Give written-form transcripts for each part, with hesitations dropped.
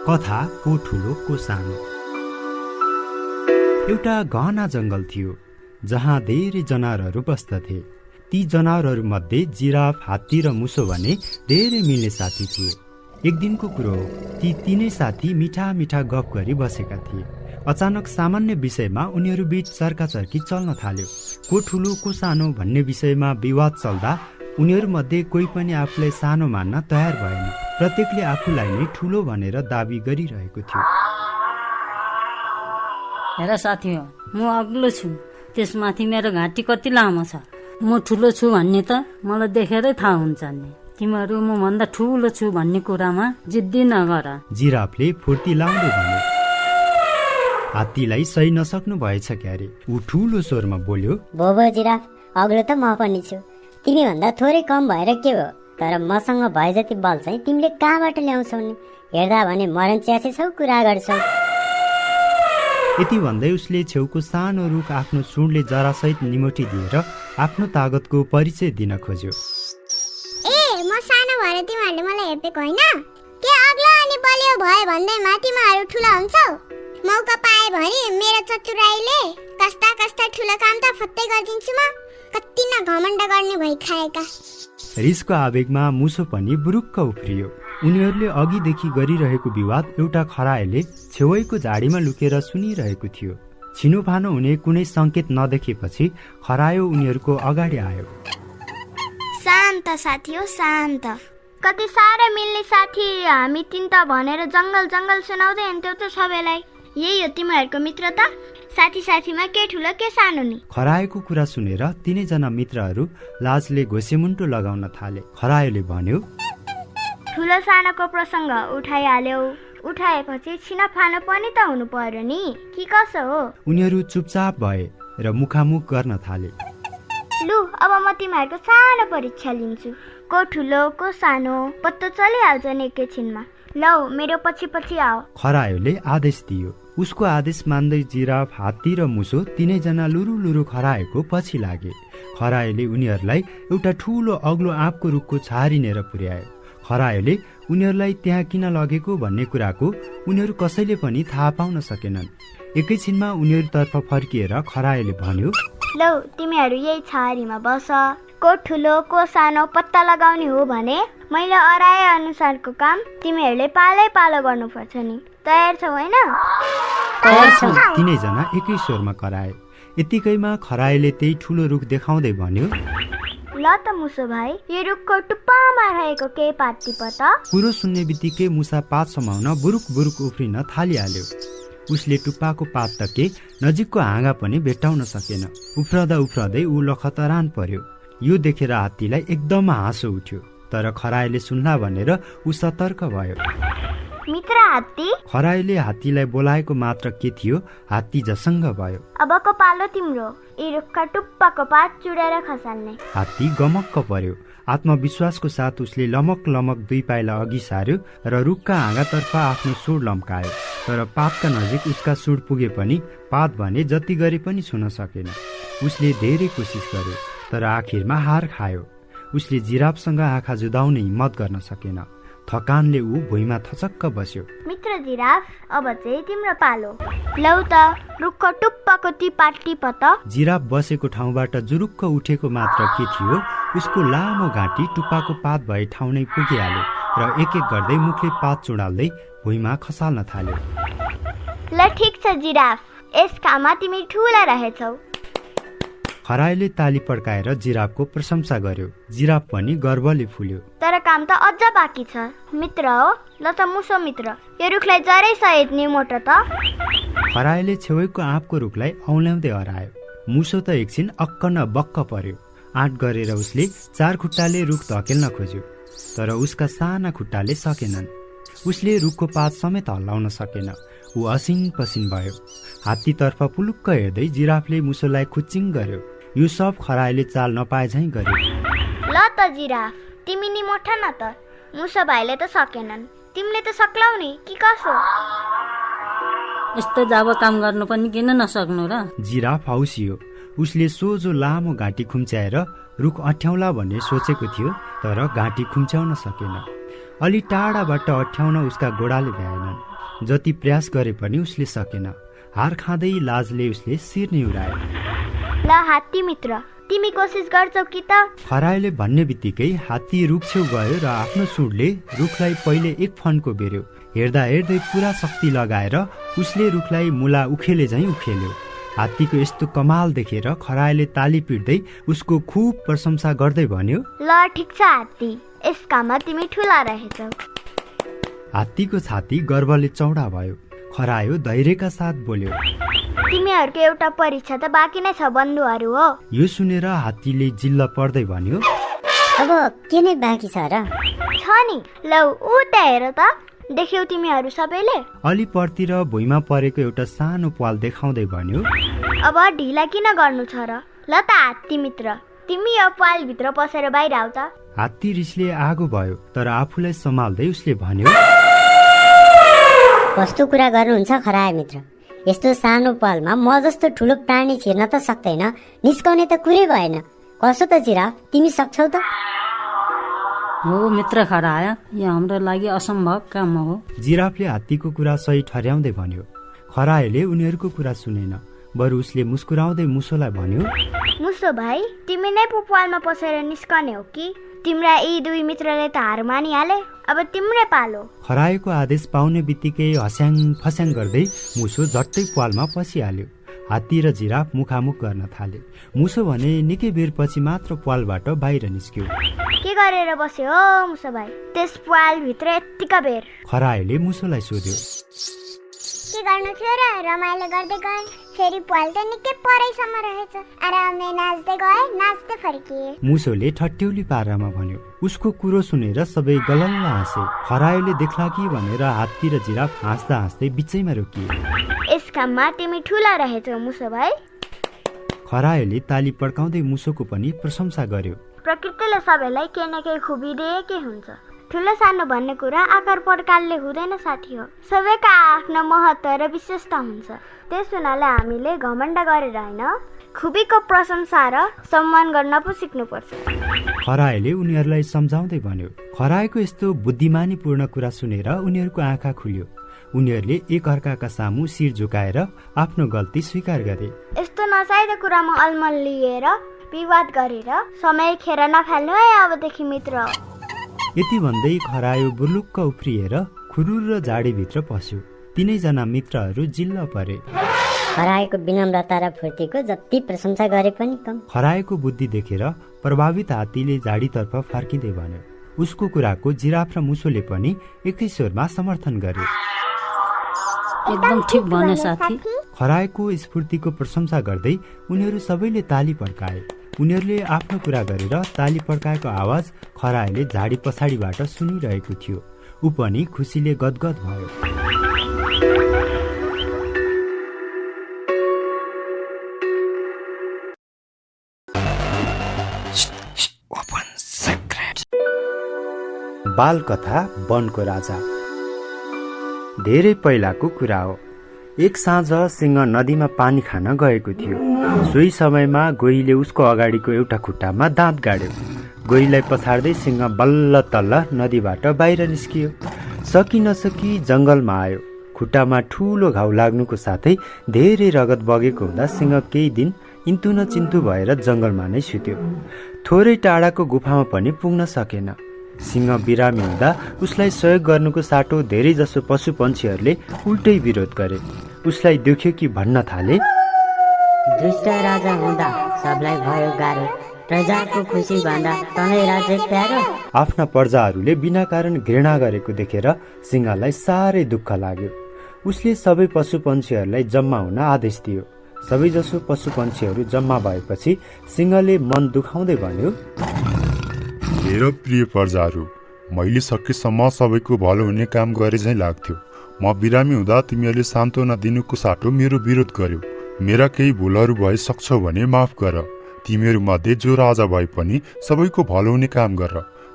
कथा को ठुलो को सानो। एउटा घना जंगल थियो जहाँ धेरै जनावरहरू बस्दथे। ती जनावरहरू मध्ये जिराफ, हात्ती र मुसो भने धेरै मिल्ने साथी थिए। एक दिनको कुरो हो, ती तीनै साथी मिठा मिठा गफ गरी बसेका थिए। अचानक सामान्य विषयमा उनीहरू बीच चर्काचर्की चल्न थाल्यो। को ठुलो को सानो भन्ने विषयमा विवाद चल्दा उनीहरू मध्ये कोही पनि आफूलाई सानो मान्न तयार भएन। प्रत्येकले आफूलाई नै ठुलो भनेर दाबी गरिरहेको थियो। हेर साथी हो, म अग्लो छु, त्यसमाथि मेरो घाँटी कति लामो छ। म ठुलो छु भन्ने त मलाई देखेरै थाहा हुन्छ नि। तिमीहरू म भन्दा ठुलो छु भन्ने कुरामा जिद्दी नगर। जिराफले फुर्ती लाउँदै भन्यो। हात्तीलाई सही नसक्नु भएछ क्यारे। ऊ ठुलो स्वरमा बोल्यो, बोबो जिराफ, अग्लो त म पनि छु, तिमी भन्दा थोरै कम भएर के हो, तर मसँग भए जति बल चाहिँ तिमीले कहाँबाट ल्याउँछौ नि? हेर्दा भने मरण च्यासे छौ, कुरा गर्छौ। यति भन्दै उसले छेउको सानो रुख आफ्नो सुँडले जरासहित निमोठी दिएर आफ्नो तागतको परिचय दिन खोज्यो। ए, म सानो भएर तिमीहरूले मलाई हेपेको होइन? के अग्लो अनि बलियो भए भन्दैमा तिमीहरू ठुला हुन्छौ? मौका पाए भने मेरो चतुराईले कस्ता कस्ता ठुलो काम त फत्तै गरिदिन्छु म। कति न घमण्ड गर्ने भइ खाएका। रिसको आवेगमा मुसो पनि बुरुक्क उफ्रियो। उनीहरूले अघिदेखि गरिरहेको विवाद एउटा खरायोले छेउैको झाडीमा लुकेर सुनिरहेको थियो। छिनोफानो हुने कुनै संकेत नदेखेपछि खरायो उनीहरूको अगाडि आयो। शान्त साथी हो, शान्त। कति साह्रै मिल्ने साथी हामी तिन त भनेर जंगल जंगल सुनाउँदै हिँड्थ्यौ त सबैलाई। यही हो तिमीहरूको मित्रता? साथी साथीमा के ठुलो के सानो नि? खरायोको कुरा सुनेर तीनैजना मित्रहरू लाजले घोसेमुन्टो लगाउन थाले। खरायोले भन्यो, ठुलो सानोको प्रसङ्ग उठाइहाल्यौ, उठाएपछि छिनफानो पनि त हुनु पर्यो नि, कि कसो हो? उनीहरू चुपचाप भए र मुखामुख गर्न थाले। लु, अब म तिमीहरूको सानो परीक्षा लिन्छु। को ठुलो को सानो पत्तो चलिहाल्छ नि एकैछिनमा। लौ, मेरो पछि पछि आओ। खरायोले आदेश दियो। उसको आदेश मान्दै जिराफ, हात्ती र मुसो तीनैजना लुरु लुरु खरायोको पछि लागे। खरायोले उनीहरूलाई एउटा ठुलो अग्लो आँपको रुखको छारिनेर पुर्यायो। खरायोले उनीहरूलाई त्यहाँ किन लगेको भन्ने कुराको उनीहरू कसैले पनि थाहा पाउन सकेनन्। एकैछिनमा उनीहरूतर्फ फर्किएर खरायोले भन्यो, लौ, तिमीहरू यही छारीमा बस। को ठुलो को सानो पत्ता लगाउने हो भने मैले अराए अनुसारको काम तिमीहरूले पालै पालो गर्नुपर्छ नि। तयार छौ होइन? तीनैजना एकै स्वरमा कराए। यतिकैमा खरायोले त्यही ठुलो रुख देखाउँदै भन्यो, ल त मुसो भाइ, यो रुखको टुप्पामा रहेको केही पात टिप त। कुरो सुन्ने बित्तिकै मुसा पात समाउन बुरुक बुरुक उफ्रिन थालिहाल्यो। उसले टुप्पाको पात त के नजिकको हाँगा पनि भेट्टाउन सकेन। उफ्रदा उफ्रदै ऊ लखतरान पर्यो। यो देखेर हात्तीलाई एकदम हाँसो उठ्यो, तर खरायोले सुन्ला भनेर ऊ सतर्क भयो। मित्र हात्ती, खरायोले हात्तीलाई बोलाएको मात्र के थियो, हात्ती जसङ्ग भयो। अबको पालो तिम्रो, यी रुखका टुप्पाको पात चुडेर खसाल्ने। हात्ती गमक्क पर्यो। आत्मविश्वासको साथ उसले लमक लमक 2 पाइला अघि सार्यो र रुखका हाँगातर्फ आफ्नो सुड लम्कायो। तर पातका नजिक उसका सुड पुगे पनि पात भने जति गरे पनि छुन सकेन। उसले धेरै कोसिस गर्यो, तर आखिरमा हार खायो। उसले जिराफसँग आँखा जुदाउने हिम्मत गर्न सकेन। थकानले ऊ भुइँमा थचक्क बस्यो। मित्र जिराफ, अब चाहिँ तिम्रो पालो। लौ त, रुखको टुप्पाको ती पात टिप त। जिराफ बसेको ठाउँबाट जुरुक्क उठेको मात्र के थियो, उसको लामो घाँटी टुप्पाको पात भए ठाउँ नै पुगिहाल्यो र एक एक गर्दै मुखले पात चुडाल्दै भुइँमा खसाल्न थाल्यो। ल ठिक छ जिराफ, यस काममा तिमी ठुला रहेछौ। खरायोले ताली पड्काएर जिराफको प्रशंसा गर्यो। जिराफ पनि गर्वले फुल्यो। तर काम त अझ बाँकी छ। मित्र हो, ल त मुसो मित्र, यो रुखलाई जरै सहित निमोट त। खरायोले छेउको आँपको रुखलाई औल्याउँदै हरायो। मुसो त एकछिन अक्क न बक्क पर्यो। आँट गरेर उसले 4 खुट्टाले रुख धकेल्न खोज्यो, तर उसका साना खुट्टाले सकेनन्। उसले रुखको पात समेत हल्लाउन सकेन। ऊ असिन पसिन भयो। हात्तीतर्फ पुलुक्क हेर्दै जिराफले मुसोलाई खुच्चिङ गर्यो। यो सब खरायोले चाल नपाए झैँ गर्यो। ल त जिराफ, तिमी निमोठ न त। मुसो भाइले त सकेनन्, तिमीले त सक्लौ नि, कि कसो? यस्तो जाब काम गर्नु पनि किन नसक्नु र? जिराफ हौसियो। उसले सोझो लामो घाँटी खुम्च्याएर रुख अठ्याउला भन्ने सोचेको थियो, तर घाँटी खुम्च्याउन सकेन। अलि टाढाबाट अठ्याउन उसका गोडाले भ्याएनन्। जति प्रयास गरे पनि उसले सकेन। हार खाँदै लाजले उसले शिर निहुरायो। ल हात्ती मित्र, तिमी कोसिस गर्छौ कि त? खरायोले भन्ने बित्तिकै हात्ती रुख छेउ गयो र आफ्नो सुँडले रुखलाई पहिले एक फन्को बेर्यो। हेर्दा हेर्दै पुरा शक्ति लगाएर उसले रुखलाई मुला उखेले झैँ उखेल्यो। हात्तीको यस्तो कमाल देखेर खरायोले ताली पिट्दै उसको खुब प्रशंसा गर्दै भन्यो, ल ठिक छ हात्ती, यस काममा तिमी ठुला रहेछौ। हात्तीको छाती गर्वले चौडा भयो। खरायो धैर्यका साथ बोल्यो, तिमीहरूको एउटा परीक्षा त बाँकी नै छ बन्धुहरू हो। यो सुनेर हात्तीले जिल्ल पर्दै भन्यो, अब के नै बाँकी छ र? छ नि, लौ उता हेर त, देख्यौ तिमीहरू सबैले? अलि पर्तिर भुइँमा परेको एउटा सानो प्वाल देखाउँदै भन्यो, अब ढिला किन गर्नु छ र? ल त हात्ती मित्र, तिमी यो प्वालभित्र पसेर बाहिर आऊ त। हात्ती रिसले आगो भयो, तर आफूलाई सम्हाल्दै उसले भन्यो, कस्तो कुरा गर्नुहुन्छ खरायो मित्र? यस्तो सानो पालमा म जस्तो ठुलो प्राणी छिर्न त सक्दैन, निस्कने त कुरै भएन। कसो त जिराफ, तिमी सक्छौ त? हो मित्र खरायो, यो हाम्रो लागि असम्भव काम हो। जिराफले हात्तीको कुरा सही ठर्याउँदै भन्यो। खरायोले उनीहरूको कुरा सुनेन, बरु उसले मुस्कुराउँदै मुसोलाई भन्यो, मुसो भाइ, तिमी नै पुपालमा पसेर निस्कने हो कि? तिम्रा यी दुई मित्रले त हार मानिहाले, अब तिम्रै पालो। खरायोको आदेश पाउने बित्तिकै हस्याङ फस्याङ गर्दै मुसो झट्टै पालमा पसिहाल्यो। हात्ती र जिराफ मुखामुख गर्न थाले। मुसो भने निकै बेरपछि मात्र पालबाट बाहिर निस्क्यो। के गरेर बस्यो हो मुसो भाइ, त्यस पालभित्र यत्तिका बेर? खरायोले मुसोलाई सोध्यो। के गर्नु थियो र? रमाइलो गर्दै गए, फेरि पाल त निकै परैसम्म रहेछ। आरामले नाच्दै गए, नाच्दै फर्किए। मुसोले ठट्यौली पारामा भन्यो। उसको कुरो सुनेर सबै गलल्ल हाँसे। खरायोले देख्ला कि भनेर हात्ती र जिराफ हाँस्दा हाँस्दै बिचैमा रोकिए। यस काममा तिमी ठुला रहेछौ मुसो भाइ। खरायोले ताली पड्काउँदै मुसोको पनि प्रशंसा गर्यो। प्रकृतिले सबैलाई केही न केही खुबी दिएकै हुन्छ। ठुलो सानो भन्ने कुरा आकार प्रकारले हुँदैन साथी हो। सबैका आफ्नो महत्त्व र विशेषता हुन्छ। त्यस हुनाले हामीले घमण्ड गरेर होइन, खुबीको प्रशंसा र सम्मान गर्न पो सिक्नुपर्छ। खरायोले उनीहरूलाई सम्झाउँदै भन्यो। खरायोको यस्तो बुद्धिमानीपूर्ण कुरा सुनेर उनीहरूको आँखा खुल्यो। उनीहरूले एक अर्काका सामु शिर झुकाएर आफ्नो गल्ती स्वीकार गरे। यस्तो नचाहिँदो कुरामा अलमल लिएर विवाद गरेर समय खेर नफाल्नु है अबदेखि मित्र। यति भन्दै खरायो बुर्लुक्क उफ्रिएर खुरुर र झाडीभित्र पस्यो। तीनैजना मित्रहरू जिल्ल परे। खरायोको विनम्रता र फुर्तीको जति प्रशंसा गरे पनि कम। खरायोको बुद्धि देखेर प्रभावित हात्तीले झाडीतर्फ फर्किँदै भन्यो। उसको कुराको जिराफ र मुसोले पनि एकै स्वरमा समर्थन गरे। एकदम ठिक भन्यो साथी। खरायोको स्फूर्तिको प्रशंसा गर्दै उनीहरू सबैले ताली पड्काए। उनीहरूले आफ्नो कुरा गरेर ताली पड्काएको आवाज खरायोले झाडी पछाडिबाट सुनिरहेको थियो। ऊ पनि खुसीले गदगद भयो। बालकथा वनको राजा। धेरै पहिलाको कुरा हो। एक साँझ सिंह नदीमा पानी खान गएको थियो। सोही समयमा गोहीले उसको अगाडिको एउटा खुट्टामा दाँत गाड्यो। गोहीलाई पछाड्दै सिंह बल्ल तल्ल नदीबाट बाहिर निस्कियो। सकि नसकी जङ्गलमा आयो। खुट्टामा ठुलो घाउ लाग्नुको साथै धेरै रगत बगेको हुँदा सिंह केही दिन इन्तु न चिन्तु भएर जङ्गलमा नै सुत्यो। थोरै टाढाको गुफामा पनि पुग्न सकेन। सिंह बिरामी हुँदा उसलाई सहयोग गर्नुको साटो धेरै जसो पशु पन्छीहरूले उल्टै विरोध गरे। उसलाई दुख्यो कि भन्न थाले, दुष्ट राजा हुँदा सबलाई भयो गाह्रो, प्रजाको खुसी भन्दा तनै राज्य प्यारो। आफ्ना प्रजाहरूले बिना कारण घृणा गरेको देखेर सिंहलाई साह्रै दुःख लाग्यो। उसले सबै पशु पन्छीहरूलाई जम्मा हुन आदेश दियो। सबैजसो पशु पन्छीहरू जम्मा भएपछि सिंहले मन दुखाउँदै भन्यो, मेरो प्रिय प्रजाहरू, मैले सकेसम्म सबैको भलो हुने काम गरे झैँ लाग्थ्यो। म बिरामी हुँदा तिमीहरूले सान्त्वना दिनुको साटो मेरो विरोध गर्यो। मेरा केही भुलहरू भए सक्छौ भने माफ गर। तिमीहरू मध्ये जो राजा भए पनि सबैको भलो हुने काम गर।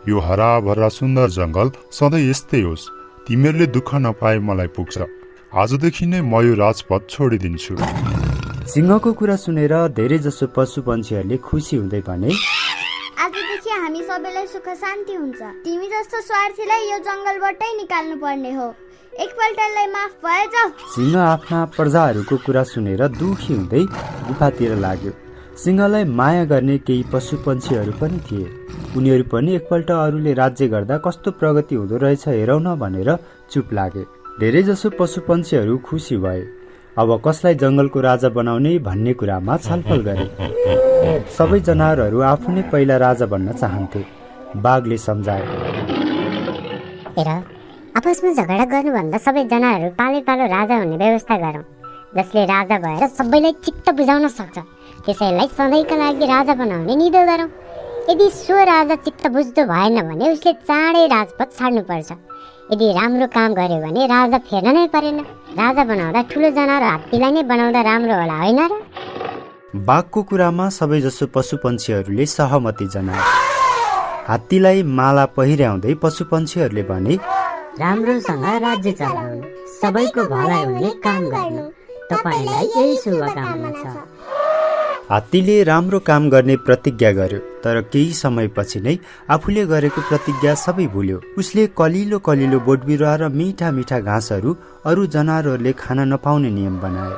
यो हराभरा सुन्दर जङ्गल सधैँ यस्तै होस्। तिमीहरूले दुःख नपाए मलाई पुग्छ। आजदेखि नै म यो राजपथ छोडिदिन्छु। सिंहको कुरा सुनेर धेरै जसो पशु पन्छीहरूले खुसी हुँदै भने, आजदेखि हामी सबैलाई सुख शान्ति हुन्छ। तिमी जस्तो स्वार्थीलाई यो जङ्गलबाटै निकाल्नु पर्ने हो। एकपल्टलाई माफ भएछ। सिंह आफ्ना प्रजाहरूको कुरा सुनेर दुखी हुँदै गुफातिर लाग्यो। सिंहलाई माया गर्ने केही पशु पन्छीहरू पनि थिए। उनीहरू पनि एकपल्ट अरूले राज्य गर्दा कस्तो प्रगति हुँदो रहेछ हेरौँ न भनेर चुप लागे। धेरै जसो पशु पन्छीहरू खुसी भए। अब कसलाई जंगलको राजा बनाउने भन्ने कुरामा छलफल गरे। सबै जनावरहरू आफू नै पहिला राजा बन्न चाहन्थे। बाघले सम्झाए, आपसमा झगडा गर्नुभन्दा सबै जनावरहरू पालै पालो राजा हुने व्यवस्था गरौँ, जसले राजा भएर सबैलाई चित्त बुझाउन सक्छ। त्यसैलाई सधैँका लागि राजा बनाउने निधो गरौँ। यदि सो राजा चित्त बुझ्दो भएन भने उसले चाँडै राजपद छाड्नुपर्छ। यदि राम्रो काम गर्यो भने राजा फेर्न नै परेन। राजा बनाउँदा ठुलो जनावर हात्तीलाई नै बनाउँदा राम्रो होला, होइन र? बाघको कुरामा सबैजसो पशुपन्छीहरूले सहमति जनाए। हात्तीलाई माला पहिर्याउँदै पशुपन्छीहरूले भने, राम्रोसँग राज्य चलाउनु, सबैको भलाइ हुने काम गर्नु, तपाईलाई यही शुभकामना छ। हात्तीले राम्रो काम गर्ने प्रतिज्ञा गर्यो, तर केही समयपछि नै आफूले गरेको प्रतिज्ञा सबै भुल्यो। उसले कलिलो कलिलो बोटबिरुवा र मिठा मिठा घाँसहरू अरू जनावरहरूले खान नपाउने नियम बनायो।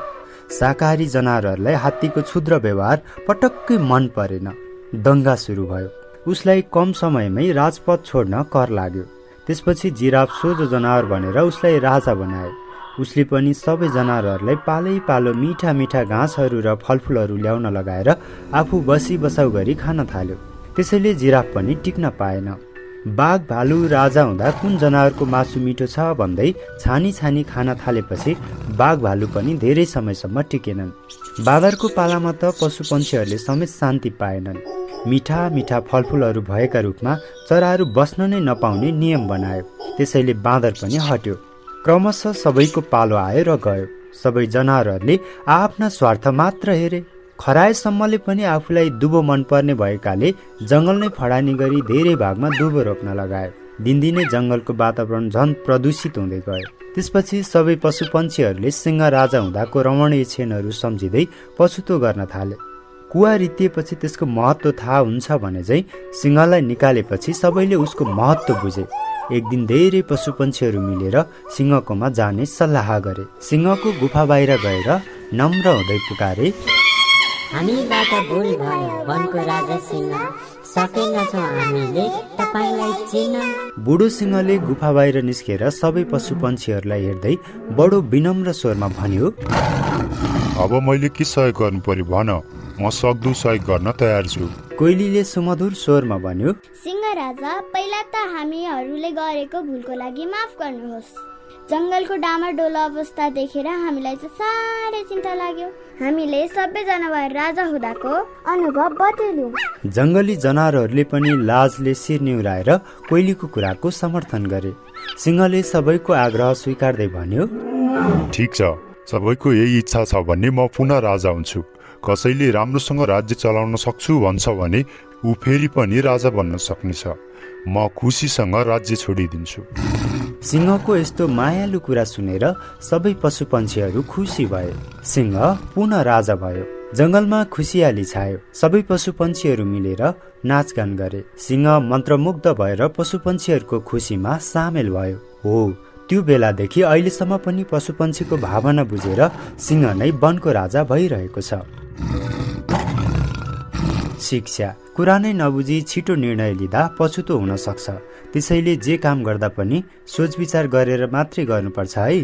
शाकाहारी जनावरहरूलाई हात्तीको क्षुद्र व्यवहार पटक्कै मन परेन। दंगा सुरु भयो। उसलाई कम समयमै राजपद छोड्न कर लाग्यो। त्यसपछि जिराफ सोझो जनावर भनेर उसलाई राजा बनाए। उसले पनि सबै जनावरहरूलाई पालै पालो मिठा मिठा घाँसहरू र फलफुलहरू ल्याउन लगाएर आफू बसी बसाउ गरी खान थाल्यो। त्यसैले जिराफ पनि टिक्न पाएन। बाघ भालु राजा हुँदा कुन जनावरको मासु मिठो छ भन्दै छानी छानी खान थालेपछि बाघ भालु पनि धेरै समयसम्म टिकेनन्। बाँदरको पालामा त पशुपन्छीहरूले समेत शान्ति पाएनन्। मिठा मिठा फलफुलहरू भएका रूपमा चराहरू बस्न नै नपाउने नियम बनायो। त्यसैले बाँदर पनि हट्यो। क्रमशः सबैको पालो आयो र गयो। सबै जनावरहरूले आफ्ना स्वार्थ मात्र हेरे। खराएसम्मले पनि आफूलाई दुबो मनपर्ने भएकाले जंगल नै फडानी गरी धेरै भागमा दुबो रोप्न लगायो। दिनदिनै जंगलको वातावरण झन प्रदूषित हुँदै गयो। त्यसपछि सबै पशुपन्छीहरूले सिंह राजा हुँदाको रमणीय क्षणहरू सम्झिँदै पछुतो गर्न थाले। कुवा रित्तिएपछि त्यसको महत्त्व थाहा हुन्छ भने चाहिँ सिंहलाई निकालेपछि सबैले उसको महत्त्व बुझे। एक दिन धेरै पशुपन्छीहरू मिलेर सिंहकोमा जाने सल्लाह गरे। सिंहको गुफा बाहिर गएर नम्र हुँदै पुकारे, हामीबाट भुल भयो वनको राजा सिंह, सकेनछौँ हामीले तपाईलाई चिन्न। बुढो सिंहले गुफा बाहिर निस्केर सबै पशुपन्छीहरूलाई हेर्दै बडो विनम्र स्वरमा भन्यो, अब मैले के सहयोग गर्नु पर्यो भन, म सक्दो सहयोग गर्न तयार छु। कोइलीले सुमधुर स्वरमा भन्यो, सिंह राजा, पहिला त हामीहरूले गरेको भुलको लागि माफ गर्नुहोस्। जंगलको डामाडोल अवस्था देखेर हामीलाई चाहिँ साह्रै चिन्ता लाग्यो। हामीले सबैजना भएर राजा हुँदाको अनुभव बटुल्यौं। जंगली जनावरहरूले पनि लाजले शिर निहुराएर कोइलीको कुराको समर्थन गरे। सिंहले सबैको आग्रह स्वीकार्दै भन्यो, ठिक छ, सबैको यही इच्छा छ भने म पुनः राजा हुन्छु। कसैले राम्रोसँग राज्य चलाउन सक्छु भन्छ भने ऊ फेरि पनि राजा बन्न सक्नेछ। म खुसीसँग राज्य छोडिदिन्छु। सिंहको यस्तो मायालु कुरा सुनेर सबै पशुपन्छीहरू खुसी भए। सिंह पुनः राजा भयो। जंगलमा खुसियाली छायो। सबै पशुपन्छीहरू मिलेर नाचगान गरे। सिंह मन्त्रमुग्ध भएर पशुपन्छीहरूको खुसीमा सामेल भयो। हो, त्यो बेलादेखि अहिलेसम्म पनि पशुपन्छीको भावना बुझेर सिंह नै वनको राजा भइरहेको छ। शिक्षा। कुरा नै नबुझी छिटो निर्णय लिँदा पछुतो हुन सक्छ। त्यसैले जे काम गर्दा पनि सोच विचार गरेर मात्रै गर्नुपर्छ है।